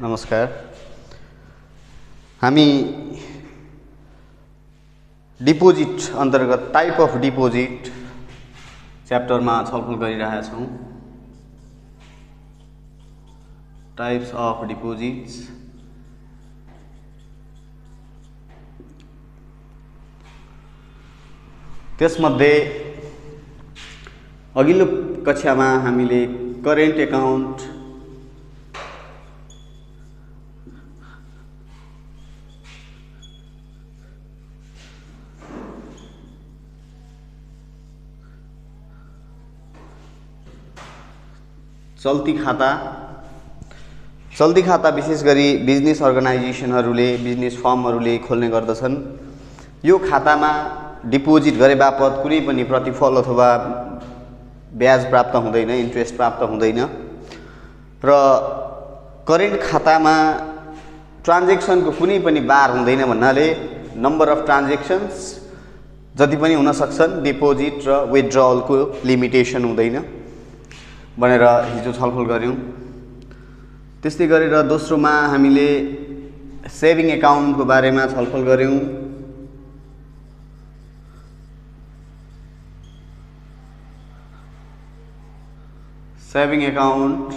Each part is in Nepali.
नमस्कार। हामी डिपोजिट अन्तर्गत टाइप अफ डिपोजिट च्याप्टरमा छलफल गरिरहेका छौँ। Types of deposits. त्यसमध्ये अघिल्लो कक्षामा हामीले करेन्ट एकाउन्ट, चल्ती खाता विशेष गरी बिजनेस अर्गनाइजेसनहरूले, बिजनेस फर्महरूले खोल्ने गर्दछन्। यो खातामा डिपोजिट गरे बापत कुनै पनि प्रतिफल अथवा ब्याज प्राप्त हुँदैन, इन्ट्रेस्ट प्राप्त हुँदैन। र करेन्ट खातामा ट्रान्जेक्सनको कुनै पनि बार हुँदैन भन्नाले नम्बर अफ ट्रान्जेक्सन्स जति पनि हुन सक्छन्, डिपोजिट र विथड्रअलको लिमिटेसन हुँदैन भनेर हिजो छलफल गऱ्यौँ। त्यस्तै गरेर दोस्रोमा हामीले सेभिङ एकाउन्टको बारेमा छलफल गऱ्यौँ। सेभिङ एकाउन्ट,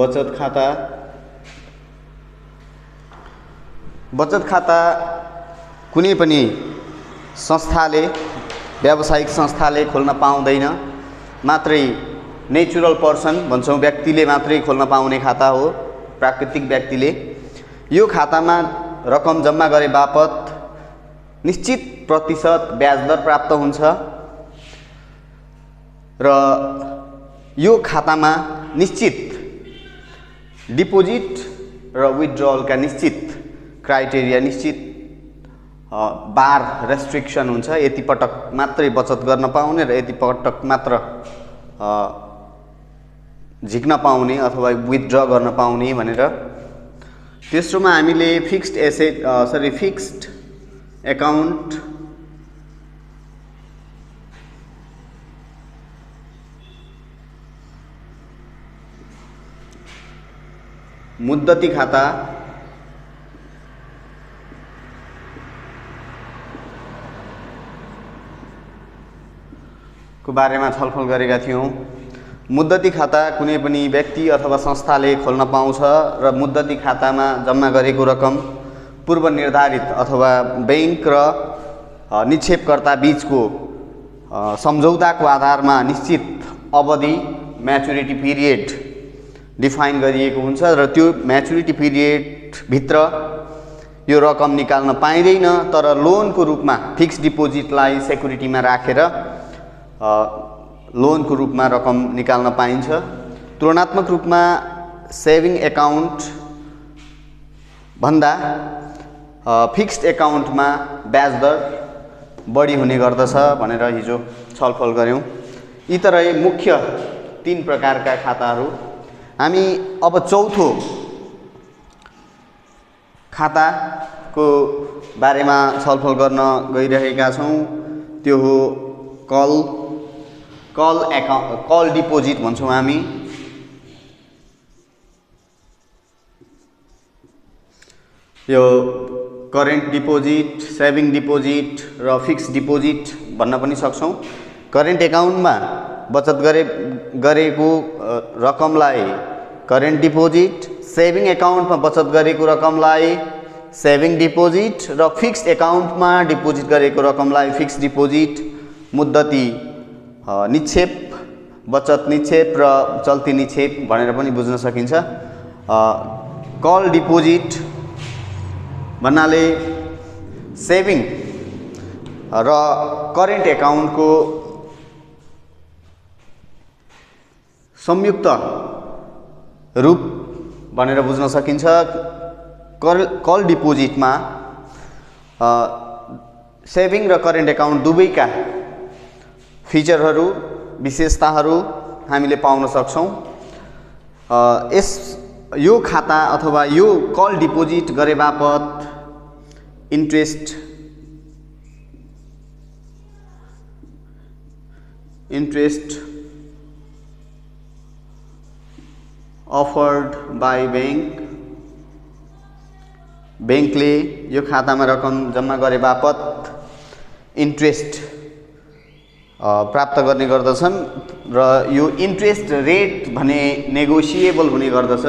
बचत खाता। बचत खाता कुनै पनि संस्थाले, व्यावसायिक संस्थाले खोल्न पाउँदैन, मात्रै नेचुरल पर्सन भन्छौँ, व्यक्तिले मात्रै खोल्न पाउने खाता हो, प्राकृतिक व्यक्तिले। यो खातामा रकम जम्मा गरे बापत निश्चित प्रतिशत ब्याज दर प्राप्त हुन्छ र यो खातामा निश्चित डिपोजिट र विथड्रअलका निश्चित क्राइटेरिया, निश्चित बार रेस्ट्रिक्सन हुन्छ। यति पटक मात्रै बचत गर्न पाउने र यति पटक मात्र झिक्न पाउने अथवा विथड्र गर्न पाउने भनेर। तेस्रोमा हामीले फिक्स्ड एकाउन्ट, मुद्दती खाता, को बारेमा छलफल गरेका थियौँ। मुद्दती खाता कुनै पनि व्यक्ति अथवा संस्थाले खोल्न पाउँछ र मुद्दती खातामा जम्मा गरेको रकम पूर्व निर्धारित अथवा बैंक र निक्षेपकर्ता बीचको सम्झौताको आधारमा निश्चित अवधि, म्याचुरिटी पिरियड डिफाइन गरिएको हुन्छ र त्यो म्याचुरिटी पिरियडभित्र यो रकम निकाल्न पाइँदैन। तर लोनको रूपमा फिक्स्ड डिपोजिटलाई सेक्युरिटीमा राखेर लोनको रूपमा रकम निकाल्न पाइन्छ। तुलनात्मक रूपमा सेभिङ एकाउन्ट भन्दा फिक्स्ड एकाउन्टमा ब्याज दर बढी हुने गर्दछ भनेर हिजो छलफल गऱ्यौँ। यी त रहे मुख्य 3 प्रकारका खाताहरू। हामी अब चौथो खाताको बारेमा छलफल गर्न गइरहेका छौँ। त्यो हो कल डिपोजिट भन्छौँ हामी। यो करेन्ट डिपोजिट, सेभिङ डिपोजिट र फिक्स्ड डिपोजिट भन्न पनि सक्छौँ। करेन्ट एकाउन्टमा बचत गरेको रकमलाई करेन्ट डिपोजिट, सेभिङ एकाउन्टमा बचत गरेको रकमलाई सेभिङ डिपोजिट र फिक्स्ड एकाउन्टमा डिपोजिट गरेको रकमलाई फिक्स्ड डिपोजिट, मुद्दती निक्षेप, बचत निक्षेप र चल्ती निक्षेप भनेर पनि बुझ्न सकिन्छ। कल डिपोजिट भन्नाले सेभिङ र करेन्ट एकाउन्टको संयुक्त रूप भनेर बुझ्न सकिन्छ। कल डिपोजिटमा सेभिङ र करेन्ट एकाउन्ट दुवैका फिचरहरू, विशेषताहरू हामीले पाउन सक्छौँ। यो खाता अथवा यो कल डिपोजिट गरे बापत इन्ट्रेस्ट अफर्ड बाई बैंक, बैंकले यो खातामा रकम जम्मा गरे बापत इन्ट्रेस्ट प्राप्त गर्ने गर्दछन् र यो इन्ट्रेस्ट रेट भने नेगोसिएबल हुने गर्दछ।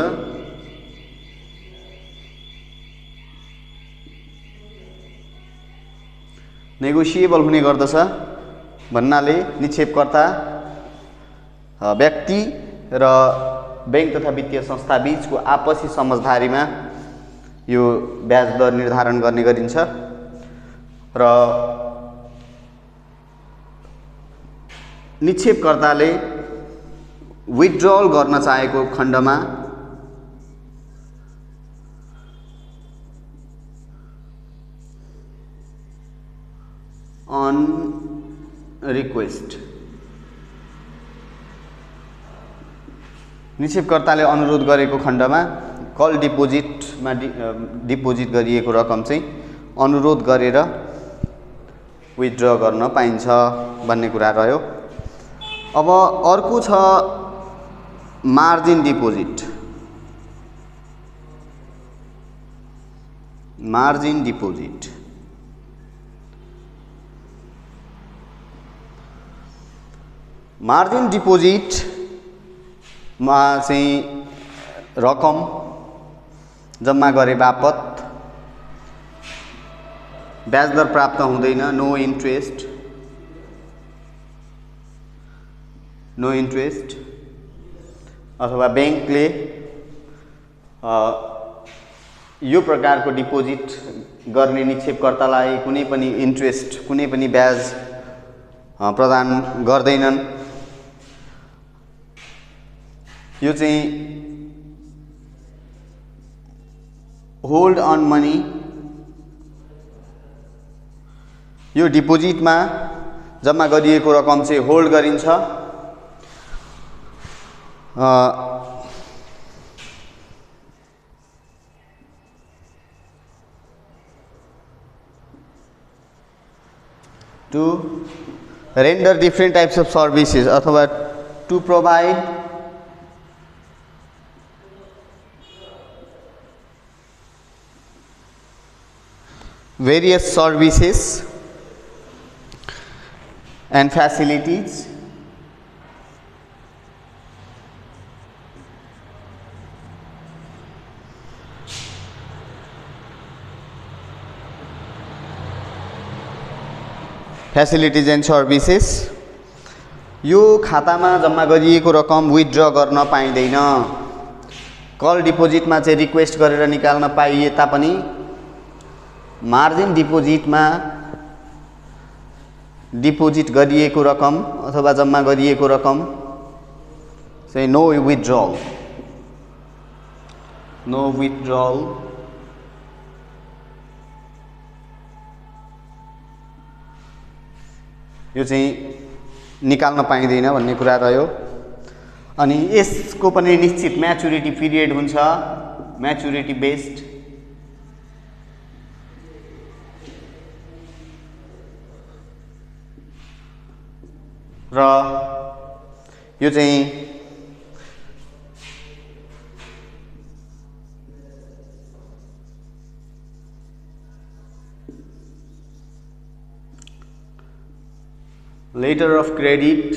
नेगोसिएबल हुने गर्दछ भन्नाले निक्षेपकर्ता व्यक्ति र बैंक तथा वित्तीय संस्था बीचको आपसी समझदारीमा यो ब्याज दर निर्धारण गर्ने गरिन्छ र निक्षेपकर्ताले विथड्रल गर्न चाहेको खण्डमा अन रिक्वेस्ट, निक्षेपकर्ताले अनुरोध गरेको खण्डमा कल डिपोजिटमा डिपोजिट गरिएको रकम चाहिँ अनुरोध गरेर विथड्र गर्न पाइन्छ भन्ने कुरा रह्यो। अब अर्को छ margin deposit. Margin deposit margin डिपोजिटमा चाहिँ रकम जम्मा गरे बापत ब्याज दर प्राप्त हुँदैन, नो इन्ट्रेस्ट अथवा बैंकले यो प्रकारको डिपोजिट गर्ने निक्षेपकर्तालाई कुनै पनि इन्ट्रेस्ट, कुनै पनि ब्याज प्रदान गर्दैनन्। यो चाहिँ होल्ड अन मनी, यो डिपोजिटमा जम्मा गरिएको रकम चाहिँ होल्ड गरिन्छ। To render different types of services अथवा to provide various services and facilities and services। यो खातामा जम्मा गरिएको रकम विथड्र गर्न पाइँदैन। कल डिपोजिटमा चाहिँ रिक्वेस्ट गरेर निकाल्न पाइए तापनि मार्जिन डिपोजिटमा डिपोजिट गरिएको रकम अथवा जम्मा गरिएको रकम चाहिँ नो विथड्रल यो चाहिँ निकाल्न पाइँदैन भन्ने कुरा रह्यो। अनि यसको पनि निश्चित म्याचुरिटी पिरियड हुन्छ, म्याचुरिटी बेस्ड। र यो चाहिँ लेटर अफ क्रेडिट,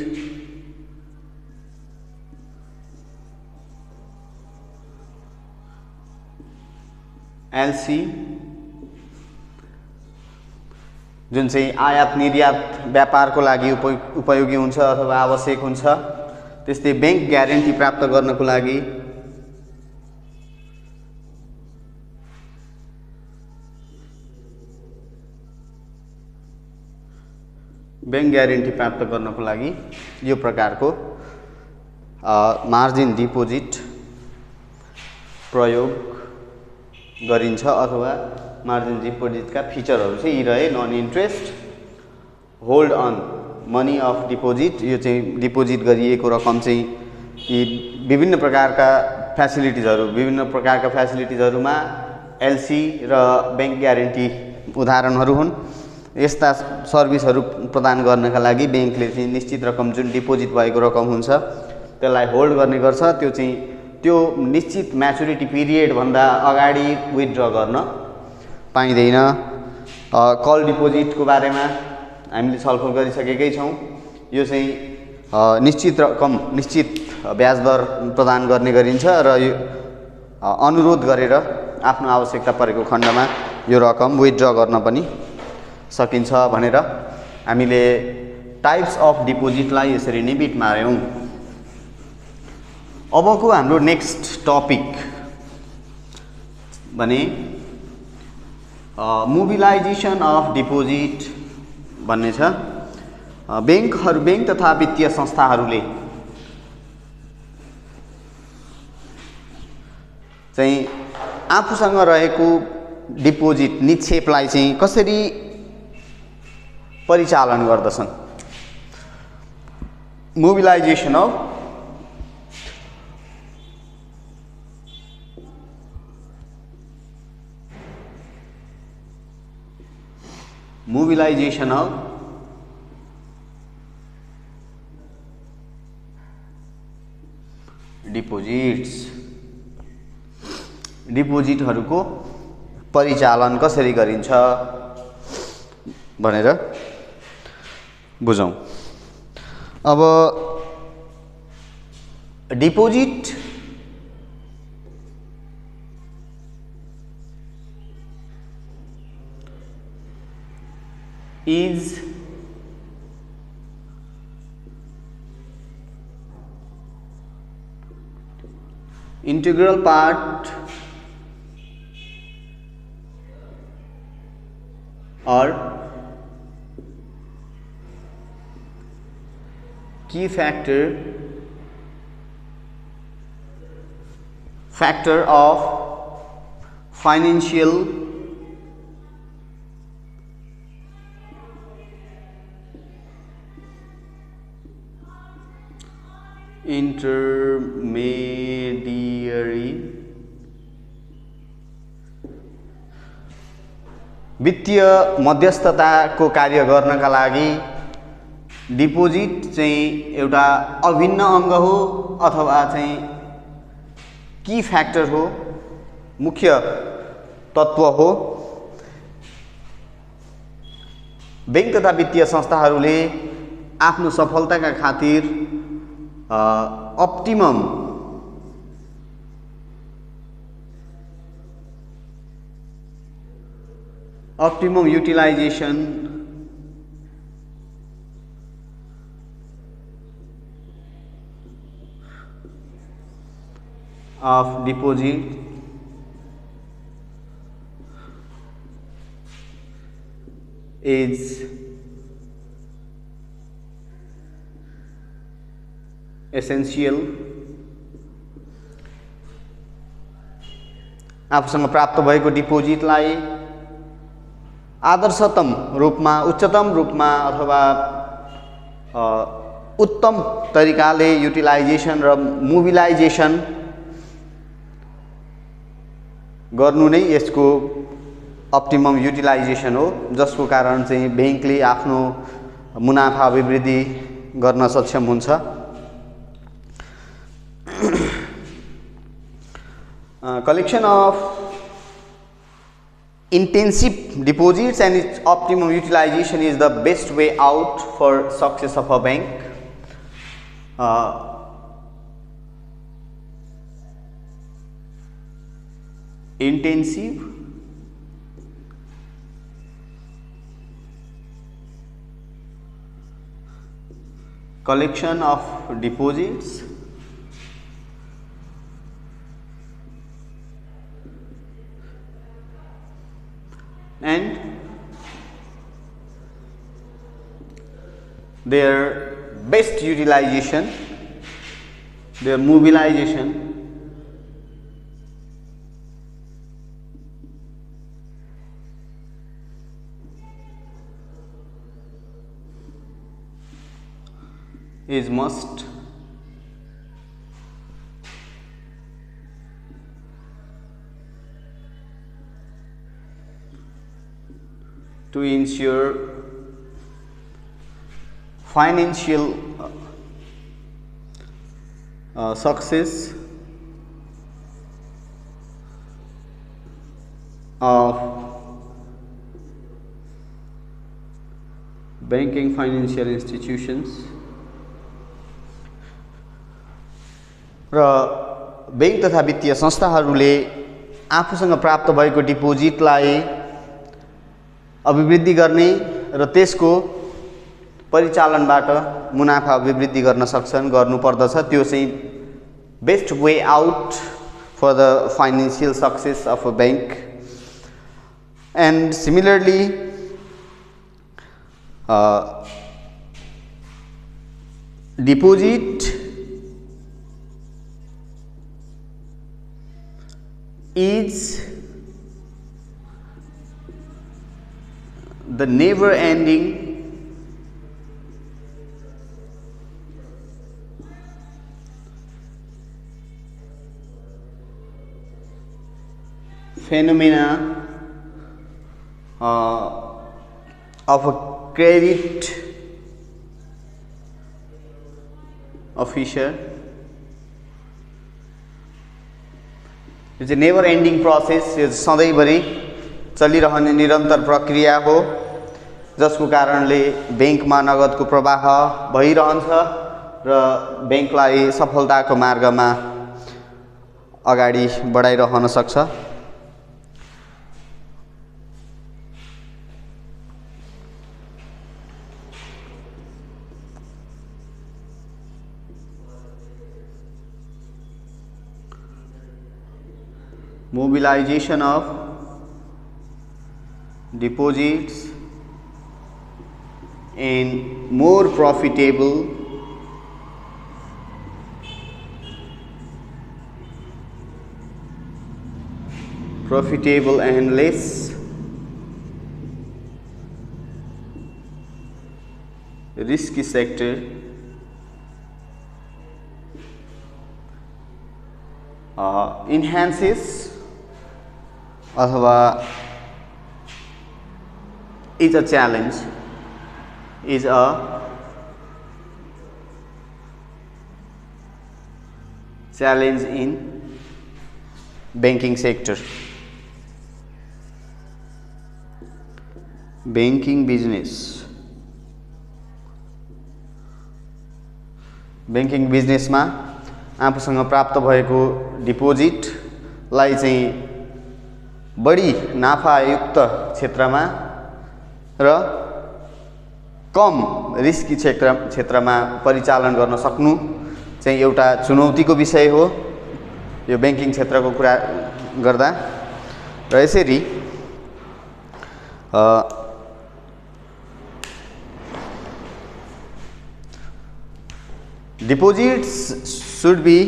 एलसी, जुन चाहिँ आयात निर्यात व्यापारको लागि उपयोगी हुन्छ अथवा आवश्यक हुन्छ। त्यस्तै बैंक ग्यारेन्टी प्राप्त गर्नको लागि यो प्रकारको मार्जिन डिपोजिट प्रयोग गरिन्छ अथवा मार्जिन डिपोजिटका फिचरहरू चाहिँ यी रहे। Non interest, hold on money of deposit, यो चाहिँ डिपोजिट गरिएको रकम चाहिँ यी विभिन्न प्रकारका फ्यासिलिटिजहरूमा एलसी र बैंक ग्यारेन्टी उदाहरणहरू हुन्। यस्ता सर्भिसहरू प्रदान गर्नका लागि बैंकले चाहिँ निश्चित रकम जुन डिपोजिट भएको रकम हुन्छ त्यसलाई होल्ड गर्ने गर्छ। त्यो चाहिँ त्यो निश्चित म्याचुरिटी पिरियड भन्दा अगाडि विथड्र गर्न पाइँदैन। कल डिपोजिटको बारेमा हामीले छलफल गरिसकेकै छौँ। यो चाहिँ निश्चित रकम निश्चित ब्याज दर प्रदान गर्ने गरिन्छ र यो अनुरोध गरेर आफ्नो आवश्यकता परेको खण्डमा यो रकम विथड्र गर्न पनि सकिन्छ भनेर हामीले टाइप्स अफ डिपोजिटलाई यसरी नै बिट मार्यौँ। अबको हाम्रो नेक्स्ट टपिक भने मोबिलाइजेसन अफ डिपोजिट भन्ने छ। बैंक तथा वित्तीय संस्थाहरूले चाहिँ आफूसँग रहेको डिपोजिट निक्षेपलाई चाहिँ कसरी परिचालन गर्दछन्। मोबिलाइजेसन अफ डिपोजिट्स, डिपोजिटहरूको परिचालन कसरी गरिन्छ भनेर बुझौँ। अब deposit is integral part or key factor of financial intermediary वित्तीय मध्यस्थताको कार्य गर्नका लागि डिपोजिट चाहिँ एउटा अभिन्न अङ्ग हो अथवा चाहिँ की फ्याक्टर हो, मुख्य तत्व हो। बैंक तथा वित्तीय संस्थाहरूले आफ्नो सफलताका खातिर optimum utilization of deposit is essential। आफूसँग प्राप्त भएको डिपोजिटलाई आदर्शतम रूपमा, उच्चतम रूपमा अथवा उत्तम तरिकाले युटिलाइजेसन र मोबिलाइजेसन गर्नु नै यसको अप्टिमम युटिलाइजेसन हो, जसको कारण चाहिँ बैंकले आफ्नो मुनाफा अभिवृद्धि गर्न सक्षम हुन्छ। Collection of intensive deposits and its optimum utilization is the best way out for success of a bank. Intensive collection of deposits and their best utilization, their mobilization is must. To ensure financial success of banking financial institutions र बैंक तथा वित्तीय संस्थाहरूले आफूसँग प्राप्त भएको डिपोजिटलाई अभिवृद्धि गर्ने र त्यसको परिचालनबाट मुनाफा अभिवृद्धि गर्न सक्छन्, गर्नुपर्दछ। त्यो चाहिँ best way out for the financial success of a bank. And similarly deposit is the never ending phenomena of a credit officer. यो चाहिँ नेभर एन्डिङ प्रोसेस, यो सधैँभरि चलिरहने निरन्तर प्रक्रिया हो, जसको कारणले बैंकमा नगदको प्रवाह भइरहन्छ र बैंकलाई सफलताको मार्गमा अगाडि बढाइरहन सक्छ। Mobilization of deposits in more profitable and less risky sector enhances अथवा is a challenge in banking sector, banking business। Banking बिजनेसमा आफूसँग प्राप्त भएको डिपोजिटलाई चाहिँ बढी नाफायुक्त क्षेत्रमा र कम रिस्की क्षेत्रमा परिचालन गर्न सक्नु चाहिँ एउटा चुनौतीको विषय हो यो बैंकिङ क्षेत्रको कुरा गर्दा। र यसरी deposits should be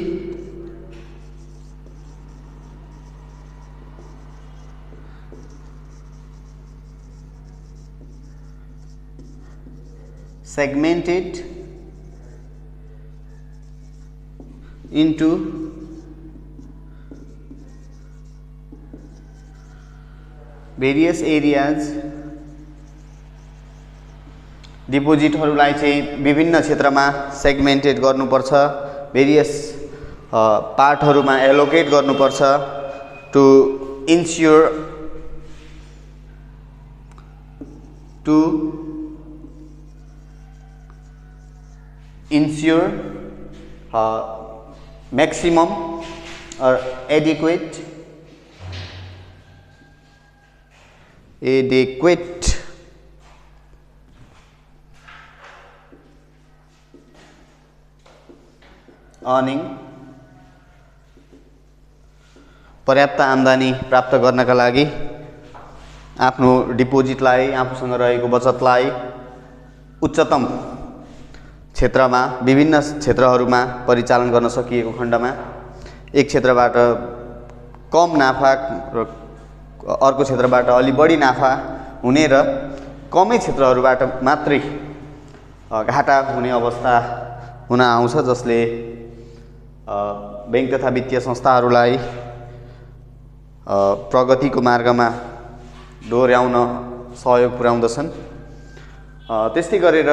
segmented into various areas। डिपोजिटहरूलाई चाहिँ विभिन्न क्षेत्रमा सेगमेन्टेड गर्नुपर्छ, भेरियस पार्टहरूमा एलोकेट गर्नुपर्छ to ensure maximum or adequate earning, पर्याप्त आम्दानी प्राप्त गर्नका लागि आफ्नो डिपोजिटलाई, आफूसँग रहेको बचतलाई उच्चतम क्षेत्रमा, विभिन्न क्षेत्रहरूमा परिचालन गर्न सकिएको खण्डमा एक क्षेत्रबाट कम नाफा र अर्को क्षेत्रबाट अलि बढी नाफा हुने र कमै क्षेत्रहरूबाट मात्रै घाटा हुने अवस्था हुन आउँछ, जसले बैंक तथा वित्तीय संस्थाहरूलाई प्रगतिको मार्गमा डोर्याउन सहयोग पुर्याउँदछन्। त्यस्तै गरेर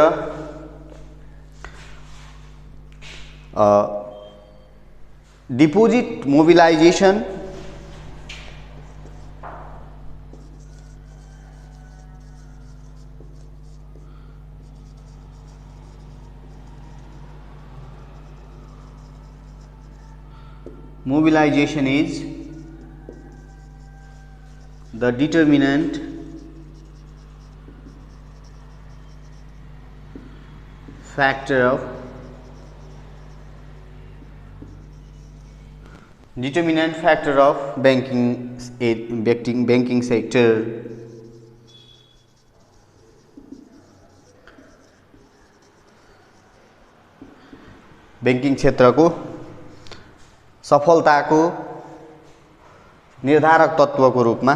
deposit mobilisation Mobilization is the determinant factor of banking sector. Banking क्षेत्रको सफलताको निर्धारक तत्त्वको रूपमा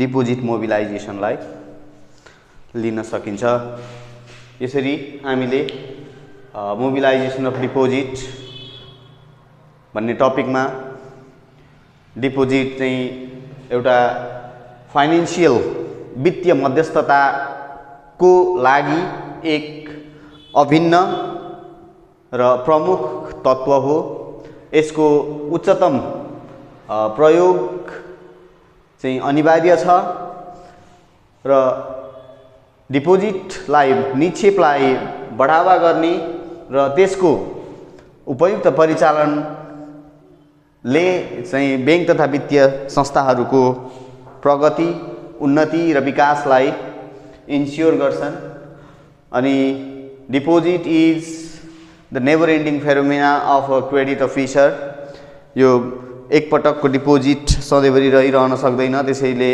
डिपोजिट मोबिलाइजेसनलाई लिन सकिन्छ। यसरी हामीले मोबिलाइजेसन अफ डिपोजिट भन्ने टपिकमा डिपोजिट चाहिँ एउटा फाइनेन्शियल वित्तीय मध्यस्थताको लागि एक अभिन्न र प्रमुख तत्व हो। यसको उच्चतम प्रयोग चाहिँ अनिवार्य छ र डिपोजिटलाई निक्षेपलाई बढावा गर्ने र त्यसको उपयुक्त परिचालनले चाहिँ बैंक तथा वित्तीय संस्थाहरूको प्रगति, उन्नति र विकासलाई इन्स्योर गर्छन्। अनि deposit is the never ending phenomena of a credit officer. यो एकपटकको डिपोजिट सधैँभरि रहिरहन सक्दैन, त्यसैले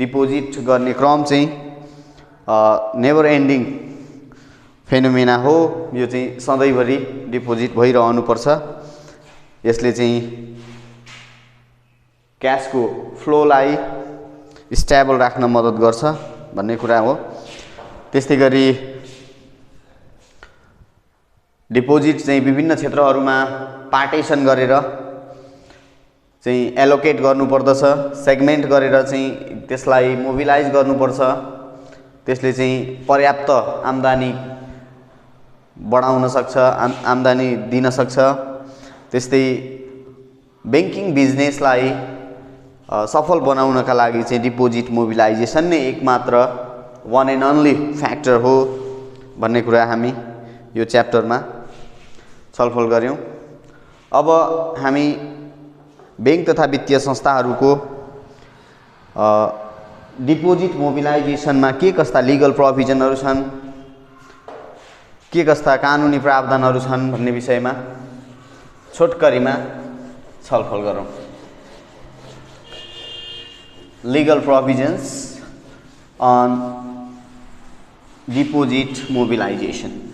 डिपोजिट गर्ने क्रम चाहिँ नेभर एन्डिङ फेनोमेना हो। यो चाहिँ सधैँभरि डिपोजिट भइरहनुपर्छ। यसले चाहिँ क्यासको फ्लोलाई स्टेबल राख्न मद्दत गर्छ भन्ने कुरा हो। त्यस्तै गरी डिपोजिट चाहिँ विभिन्न क्षेत्रहरूमा पार्टिसन गरेर चाहिँ एलोकेट गर्नुपर्दछ, सेगमेन्ट गरेर चाहिँ त्यसलाई मोबिलाइज गर्नुपर्छ। त्यसले चाहिँ पर्याप्त आम्दानी बढाउन सक्छ, आम्दानी दिन सक्छ। त्यस्तै बैंकिङ बिजनेसलाई सफल बनाउनका लागि चाहिँ डिपोजिट मोबिलाइजेसन नै एकमात्र वान एन्ड ओन्ली फ्याक्टर हो भन्ने कुरा हामी यो च्याप्टरमा छलफल गर्यौं। अब हामी बैंक तथा वित्तीय संस्थाहरूको डिपोजिट मोबिलाइजेसनमा के कस्ता लिगल प्रोभिजनहरू छन्, के कस्ता कानुनी प्रावधानहरू छन् भन्ने विषयमा छोटकरीमा छलफल गरौँ। Legal provisions on deposit mobilization.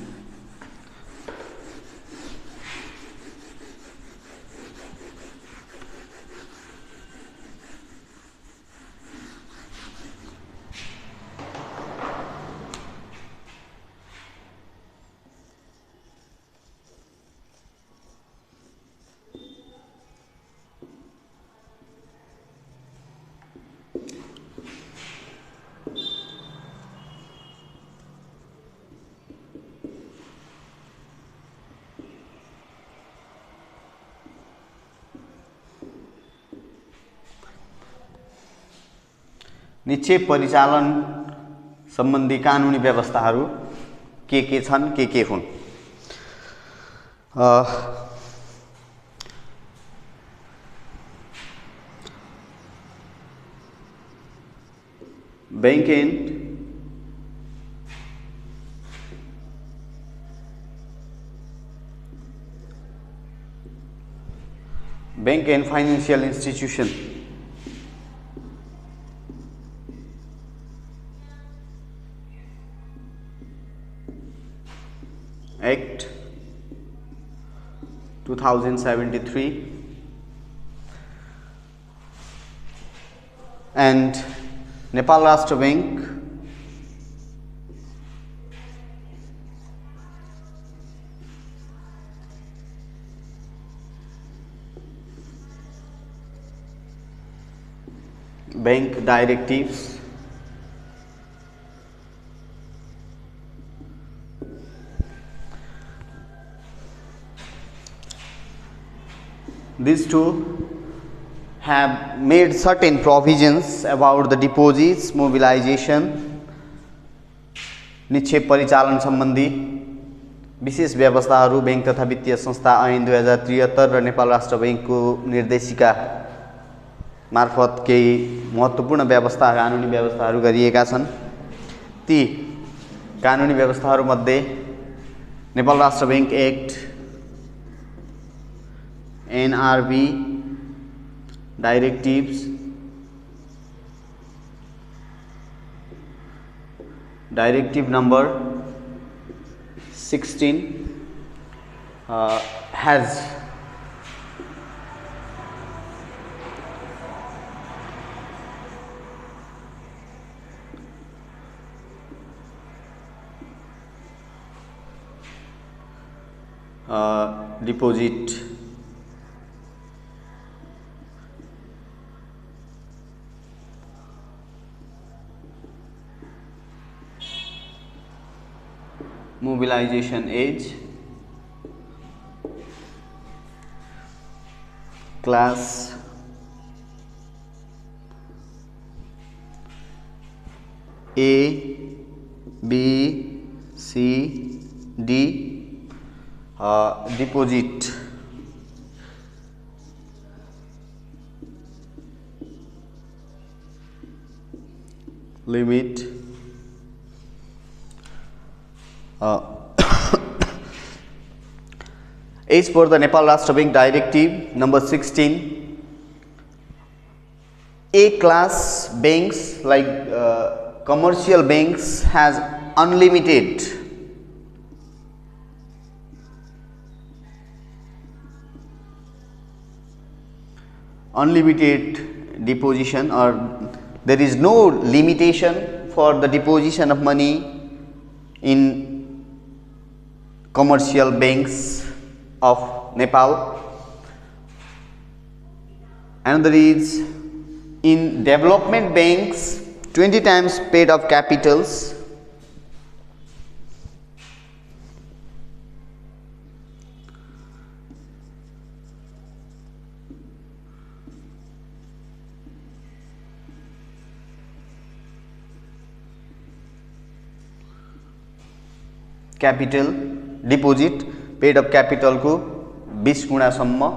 निक्षेप परिचालन सम्बन्धी कानुनी व्यवस्थाहरू के छन्, के हुन्। Bank and financial institution Act 2073 and Nepal Rashtra Bank bank directives these two have made certain provisions about the deposits mobilization निक्षेप परिचालन सम्बन्धी विशेष व्यवस्थाहरू बैंक तथा वित्तीय संस्था ऐन 2073 र नेपाल राष्ट्र बैंकको निर्देशिका मार्फत केही महत्त्वपूर्ण व्यवस्था कानुनी व्यवस्थाहरू गरिएका छन्। ती कानुनी व्यवस्थाहरूमध्ये नेपाल राष्ट्र bank act, NRB directives, directive number 16 has deposit mobilization age, class A, B, C, D, deposit limit, as per the Nepal Rashtra Bank Directive number 16, A class banks like commercial banks has unlimited deposition, or there is no limitation for the deposition of money in commercial banks of Nepal. Another is in development banks 20 times paid of capitals, capital deposit paid up capital को 20 गुणासम्म।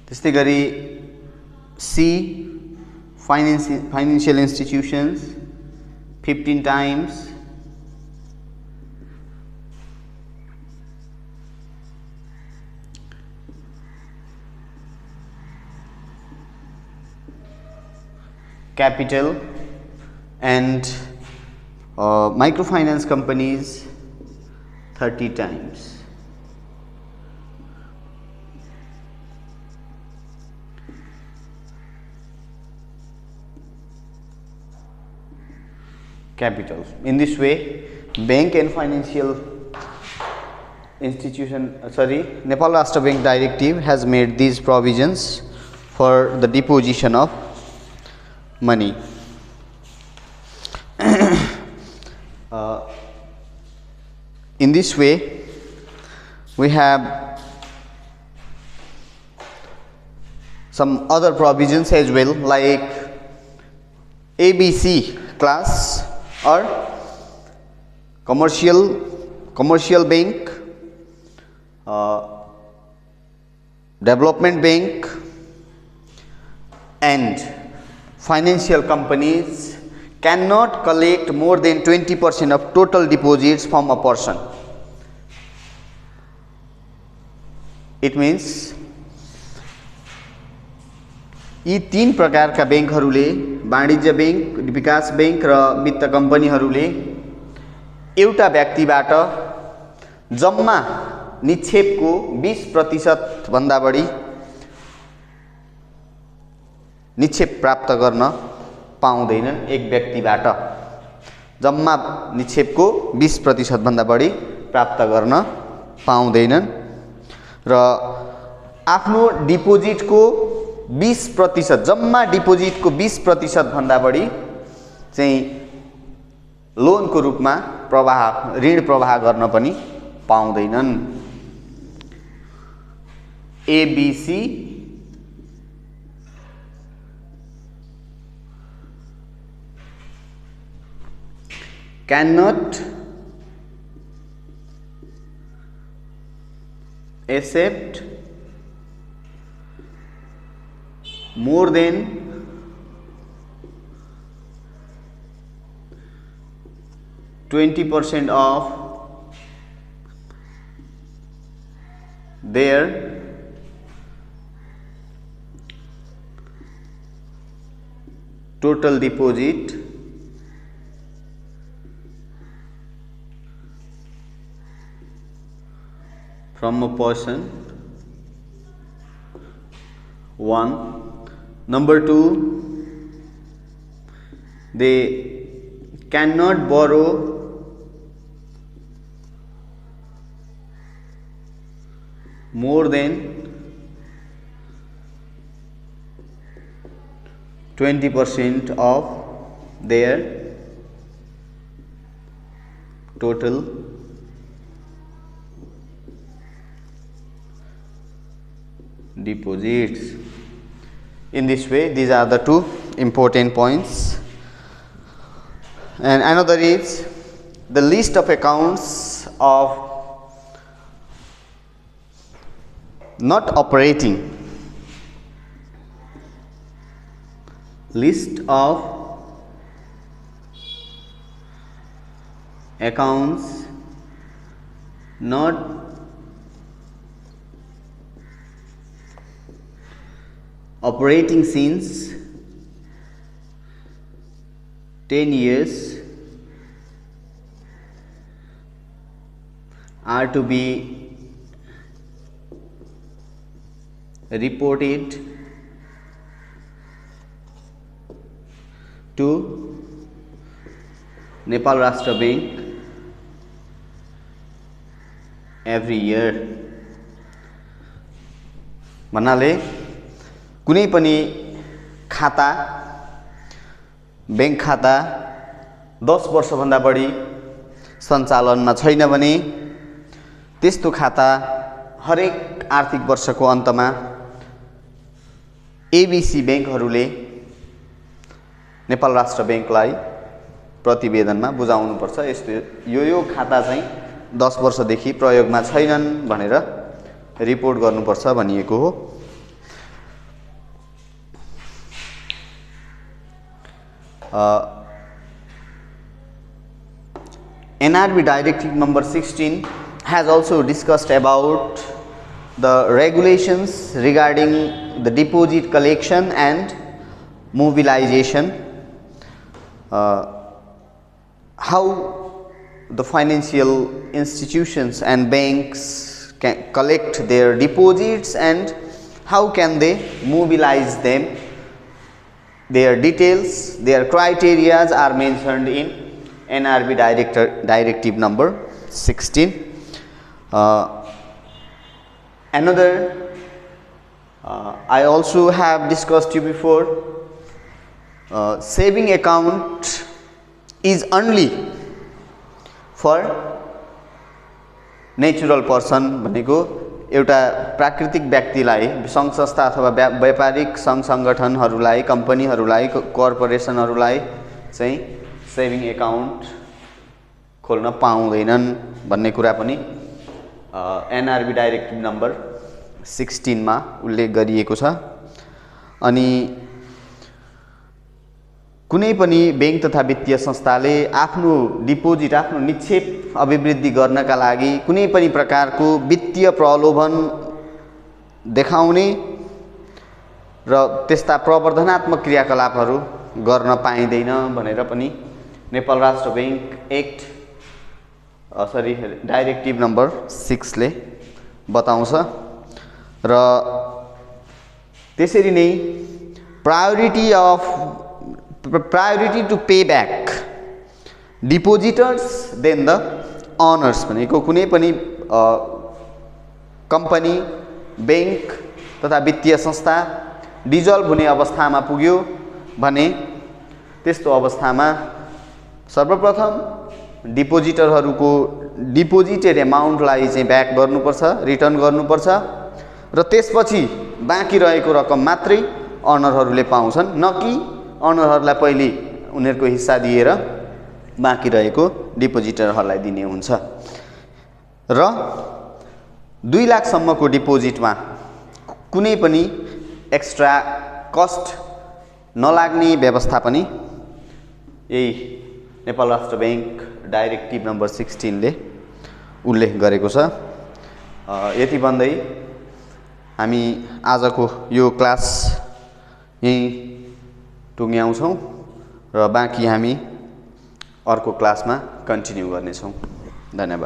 त्यस्तै गरी C financial institutions 15 times, capital, and microfinance companies 30 times. Capitals. In this way, bank and financial institution, Nepal Rashtra Bank Directive has made these provisions for the deposition of money. In this way, we have some other provisions as well, like ABC class or commercial bank, development bank, and financial companies cannot collect more than 20% of total deposits from a person. It means यी तीन प्रकारका बैंकहरूले, वाणिज्य बैंक, विकास बैंक र वित्त कम्पनीहरूले एउटा व्यक्तिबाट जम्मा निक्षेपको 20% भन्दा बढी निक्षेप प्राप्त गर्न पाउँदैनन्। एक व्यक्तिबाट जम्मा निक्षेपको 20% भन्दा बढी प्राप्त गर्न पाउँदैनन् र आफ्नो डिपोजिटको 20%, जम्मा डिपोजिटको 20% भन्दा बढी चाहिँ लोनको रूपमा ऋण प्रवाह गर्न पनि पाउँदैनन्। ABC cannot accept more than 20% of their total deposit from a person. 1. Number 2, they cannot borrow more than 20% of their total deposits. In this way, these are the two important points. And another is the list of accounts of not operating. List of accounts not operating since 10 years are to be reported to Nepal Rashtra Bank every year. भन्नाले कुनै पनि खाता, बैंक खाता 10 वर्षभन्दा बढी सञ्चालनमा छैन भने त्यस्तो खाता हरेक आर्थिक वर्षको अन्तमा एबीसी बैंकहरूले नेपाल राष्ट्र बैंकलाई प्रतिवेदनमा बुझाउनुपर्छ। यस्तो यो खाता चाहिँ 10 वर्षदेखि प्रयोगमा छैनन् भनेर रिपोर्ट गर्नुपर्छ भनिएको हो। NRB Directive number 16 has also discussed about the regulations regarding the deposit collection and mobilization, how the financial institutions and banks can collect their deposits and how can they mobilize them. Their details, their criteria are mentioned in NRB Directive number 16. Another, I also have discussed you before, saving account is only for natural person भनेको एउटा प्राकृतिक व्यक्तिलाई, सङ्घ संस्था अथवा व्यापारिक सङ्घ सङ्गठनहरूलाई, कम्पनीहरूलाई, कर्पोरेसनहरूलाई चाहिँ सेभिङ एकाउन्ट खोल्न पाउँदैनन् भन्ने कुरा पनि एनआरबी डाइरेक्टिभ नम्बर 16 मा उल्लेख गरिएको छ। अनि कुनै पनि बैंक तथा वित्तीय संस्थाले आफ्नो डिपोजिट, आफ्नो निक्षेप अभिवृद्धि गर्नका लागि कुनै पनि प्रकारको वित्तीय प्रलोभन देखाउने र त्यस्ता प्रवर्धनात्मक क्रियाकलापहरू गर्न पाइँदैन भनेर पनि नेपाल राष्ट्र बैंक एक्ट डाइरेक्टिभ नम्बर 6 ले बताउँछ। र त्यसरी नै priority to pay back depositors then the owners भनेको कुनै पनि कम्पनी, बैंक तथा वित्तीय संस्था डिजल्भ हुने अवस्थामा पुग्यो भने त्यस्तो अवस्थामा सर्वप्रथम डिपोजिटरहरूको डिपोजिटेड एमाउन्टलाई चाहिँ ब्याक गर्नुपर्छ, रिटर्न गर्नुपर्छ र त्यसपछि बाँकी रहेको रकम मात्रै अनरहरूले पाउँछन्, न कि अनरहरूलाई पहिले उनीहरूको हिस्सा दिएर बाँकी रहेको डिपोजिटरहरूलाई दिने हुन्छ। र 2 लाखसम्मको डिपोजिटमा कुनै पनि एक्स्ट्रा कस्ट नलाग्ने व्यवस्था पनि यही नेपाल राष्ट्र बैंक डाइरेक्टिभ नम्बर 16 ले उल्लेख गरेको छ। यति भन्दै हामी आजको यो क्लास यही टुङ्ग्याउँछौँ र बाँकी हामी अर्को क्लासमा कन्टिन्यू गर्नेछौँ। धन्यवाद।